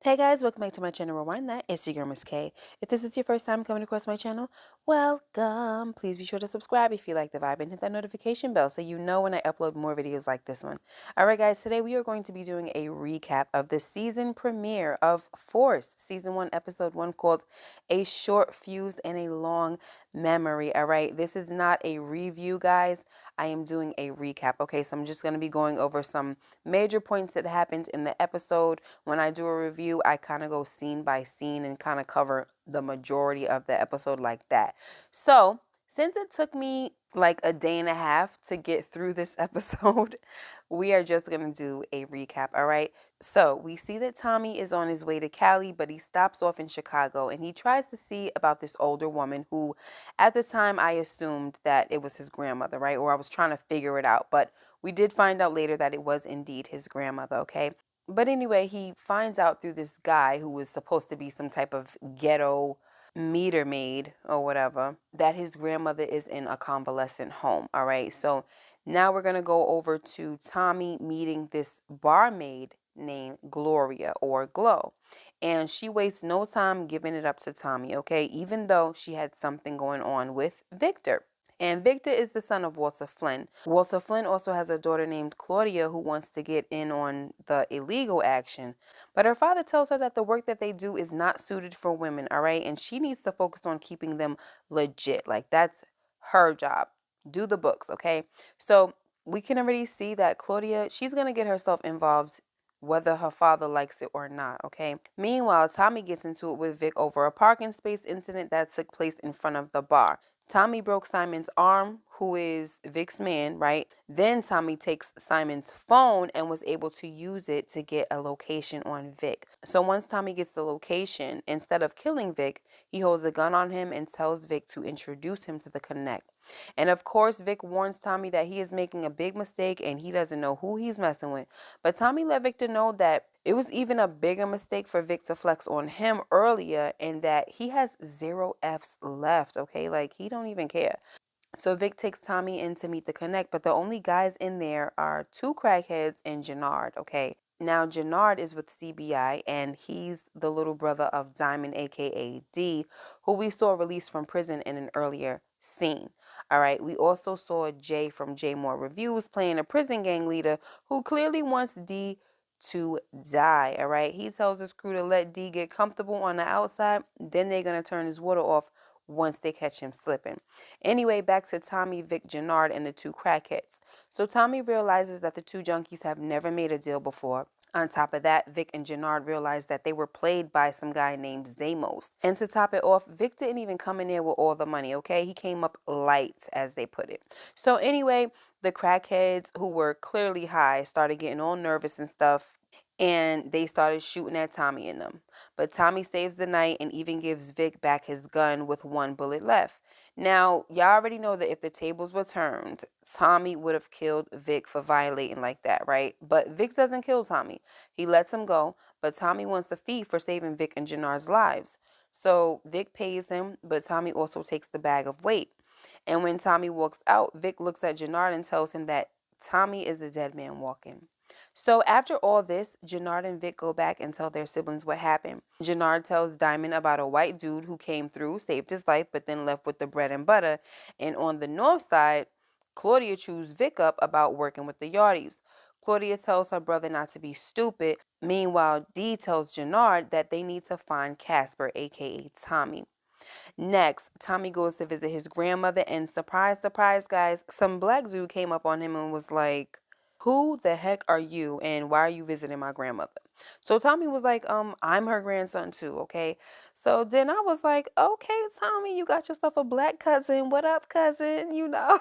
Hey guys, welcome back to my channel Rewind That. It's your girl Miss K. If this is your first time coming across my channel, welcome. Please be sure to subscribe if you like the vibe and hit that notification bell so you know when I upload more videos like this one. Alright guys, today we are going to be doing a recap of the season premiere of Force, Season 1, Episode 1 called A Short Fuse and a Long Memory. Alright, this is not a review guys. I am doing a recap. Okay, so I'm just going to be going over some major points that happened in the episode. When I do a review, I kind of go scene by scene and kind of cover the majority of the episode like that. So, since it took me like a day and a half to get through this episode, we are just going to do a recap, all right? So, we see that Tommy is on his way to Cali, but he stops off in Chicago and he tries to see about this older woman who, at the time, I assumed that it was his grandmother, right? Or I was trying to figure it out, but we did find out later that it was indeed his grandmother, okay? But anyway, he finds out through this guy who was supposed to be some type of ghetto meter maid or whatever that his grandmother is in a convalescent home. All right. So now we're going to go over to Tommy meeting this barmaid named Gloria or Glow. And she wastes no time giving it up to Tommy, okay, even though she had something going on with Victor. And Victor is the son of Walter Flynn. Walter Flynn also has a daughter named Claudia who wants to get in on the illegal action. But her father tells her that the work that they do is not suited for women, all right? And she needs to focus on keeping them legit. Like, that's her job. Do the books, okay? So we can already see that Claudia, she's going to get herself involved whether her father likes it or not, okay? Meanwhile, Tommy gets into it with Vic over a parking space incident that took place in front of the bar. Tommy broke Simon's arm, who is Vic's man, right? Then Tommy takes Simon's phone and was able to use it to get a location on Vic. So once Tommy gets the location, instead of killing Vic, he holds a gun on him and tells Vic to introduce him to the Connect. And of course, Vic warns Tommy that he is making a big mistake and he doesn't know who he's messing with. But Tommy let Victor know that it was even a bigger mistake for Vic to flex on him earlier and that he has 0 Fs left, okay? Like, he don't even care. So Vic takes Tommy in to meet the Connect, but the only guys in there are 2 crackheads and Jannard, okay? Now, Jannard is with CBI, and he's the little brother of Diamond, a.k.a. D, who we saw released from prison in an earlier scene. All right, we also saw Jay from J More Reviews playing a prison gang leader who clearly wants D to die, all right? He tells his crew to let D get comfortable on the outside, then they're going to turn his water off once they catch him slipping. Anyway, back to Tommy, Vic, Jannard, and the 2 crackheads. So Tommy realizes that the 2 junkies have never made a deal before. On top of that, Vic and Jannard realize that they were played by some guy named Zamos. And to top it off, Vic didn't even come in there with all the money, okay? He came up light, as they put it. So anyway, the crackheads, who were clearly high, started getting all nervous and stuff, and they started shooting at Tommy and them. But Tommy saves the night and even gives Vic back his gun with 1 bullet left. Now, y'all already know that if the tables were turned, Tommy would have killed Vic for violating like that, right? But Vic doesn't kill Tommy. He lets him go, but Tommy wants a fee for saving Vic and Jannard's lives. So Vic pays him, but Tommy also takes the bag of weight. And when Tommy walks out, Vic looks at Jannard and tells him that Tommy is a dead man walking. So after all this, Jannard and Vic go back and tell their siblings what happened. Jannard tells Diamond about a white dude who came through, saved his life, but then left with the bread and butter. And on the north side, Claudia chews Vic up about working with the Yardies. Claudia tells her brother not to be stupid. Meanwhile, Dee tells Jannard that they need to find Casper, aka Tommy. Next, Tommy goes to visit his grandmother, and surprise, surprise, guys, some black dude came up on him and was like, "Who the heck are you, and why are you visiting my grandmother?" So Tommy was like, I'm her grandson too, okay? So then I was like, okay, Tommy, you got yourself a black cousin. What up, cousin? You know?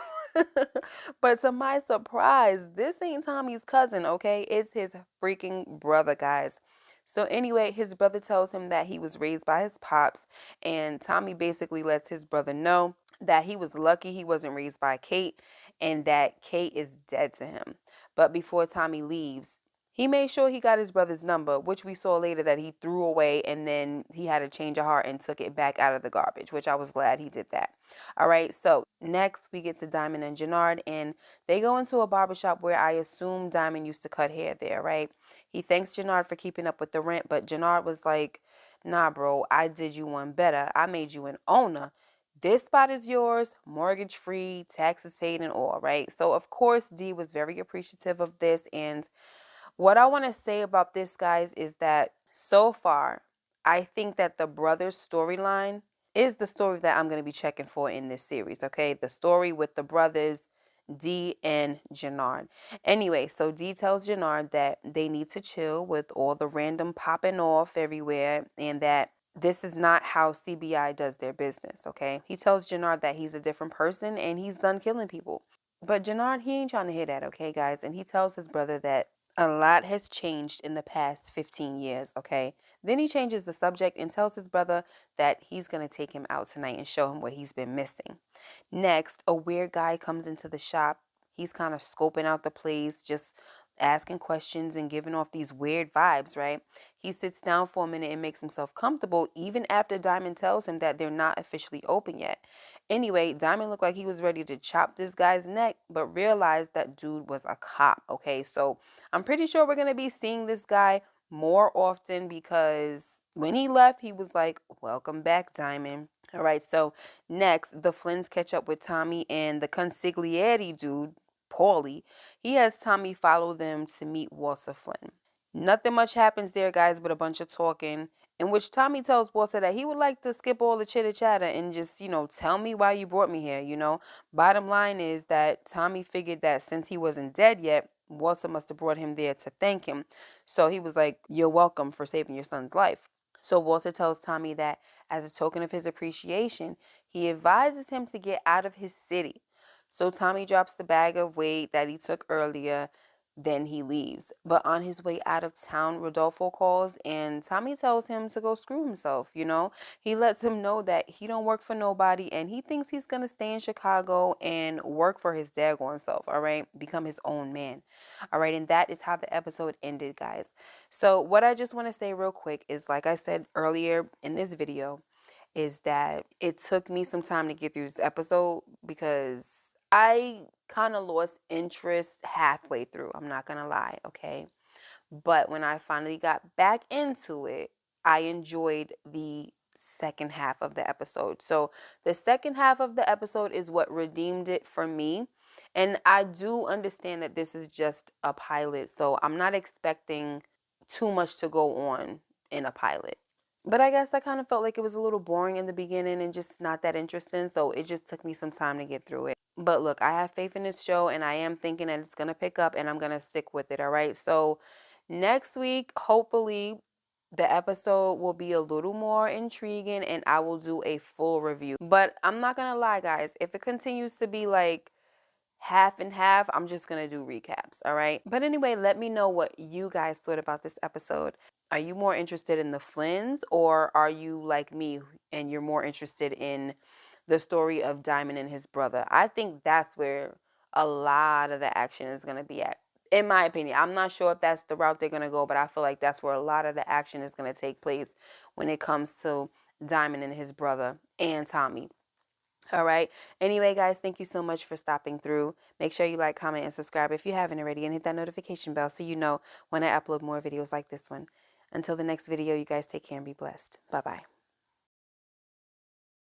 But to my surprise, this ain't Tommy's cousin, okay? It's his freaking brother, guys. So anyway, his brother tells him that he was raised by his pops, and Tommy basically lets his brother know that he was lucky he wasn't raised by Kate and that Kate is dead to him. But before Tommy leaves, He made sure he got his brother's number, which we saw later that he threw away, and then he had a change of heart and took it back out of the garbage, which I was glad he did that. All right, so next we get to Diamond and Jannard, and they go into a barbershop where I assume Diamond used to cut hair there, right? He thanks Jannard for keeping up with the rent, but Jannard was like, nah, bro, I did you one better. I made you an owner. This spot is yours, mortgage free, taxes paid and all, right? So, of course, D was very appreciative of this, and what I want to say about this, guys, is that so far, I think that the brothers' storyline is the story that I'm going to be checking for in this series, okay? The story with the brothers, D and Jannard. Anyway, so D tells Jannard that they need to chill with all the random popping off everywhere and that this is not how CBI does their business, okay? He tells Jannard that he's a different person and he's done killing people. But Jannard, he ain't trying to hear that, okay, guys? And he tells his brother that a lot has changed in the past 15 years, okay? Then he changes the subject and tells his brother that he's going to take him out tonight and show him what he's been missing. Next, a weird guy comes into the shop. He's kind of scoping out the place, just asking questions and giving off these weird vibes, right? He sits down for a minute and makes himself comfortable even after Diamond tells him that they're not officially open yet. Anyway, Diamond looked like he was ready to chop this guy's neck, but realized that dude was a cop, okay? So I'm pretty sure we're going to be seeing this guy more often because when he left, he was like, welcome back, Diamond. All right, so next, the Flynns catch up with Tommy and the consigliere dude, Paulie. He has Tommy follow them to meet Walter Flynn. Nothing much happens there, guys, but a bunch of talking, in which Tommy tells Walter that he would like to skip all the chitter chatter and just, tell me why you brought me here. Bottom line is that Tommy figured that since he wasn't dead yet, Walter must have brought him there to thank him. So he was like, you're welcome for saving your son's life. So Walter tells Tommy that as a token of his appreciation, he advises him to get out of his city. So Tommy drops the bag of weight that he took earlier, then he leaves. But on his way out of town, Rodolfo calls and Tommy tells him to go screw himself. He lets him know that he don't work for nobody and he thinks he's going to stay in Chicago and work for his daggone self, all right? Become his own man. All right, and that is how the episode ended, guys. So what I just want to say real quick is, like I said earlier in this video, is that it took me some time to get through this episode because I kind of lost interest halfway through. I'm not going to lie, okay? But when I finally got back into it, I enjoyed the second half of the episode. So the second half of the episode is what redeemed it for me. And I do understand that this is just a pilot, so I'm not expecting too much to go on in a pilot. But I guess I kind of felt like it was a little boring in the beginning and just not that interesting, so it just took me some time to get through it. But look, I have faith in this show, and I am thinking that it's going to pick up, and I'm going to stick with it, all right? So next week, hopefully, the episode will be a little more intriguing, and I will do a full review. But I'm not going to lie, guys. If it continues to be like half and half, I'm just going to do recaps, all right? But anyway, let me know what you guys thought about this episode. Are you more interested in the Flynns, or are you like me and you're more interested in the story of Diamond and his brother? I think that's where a lot of the action is going to be at, in my opinion. I'm not sure if that's the route they're going to go, but I feel like that's where a lot of the action is going to take place when it comes to Diamond and his brother and Tommy. All right. Anyway, guys, thank you so much for stopping through. Make sure you like, comment, and subscribe if you haven't already, and hit that notification bell so you know when I upload more videos like this one. Until the next video, you guys take care and be blessed. Bye-bye.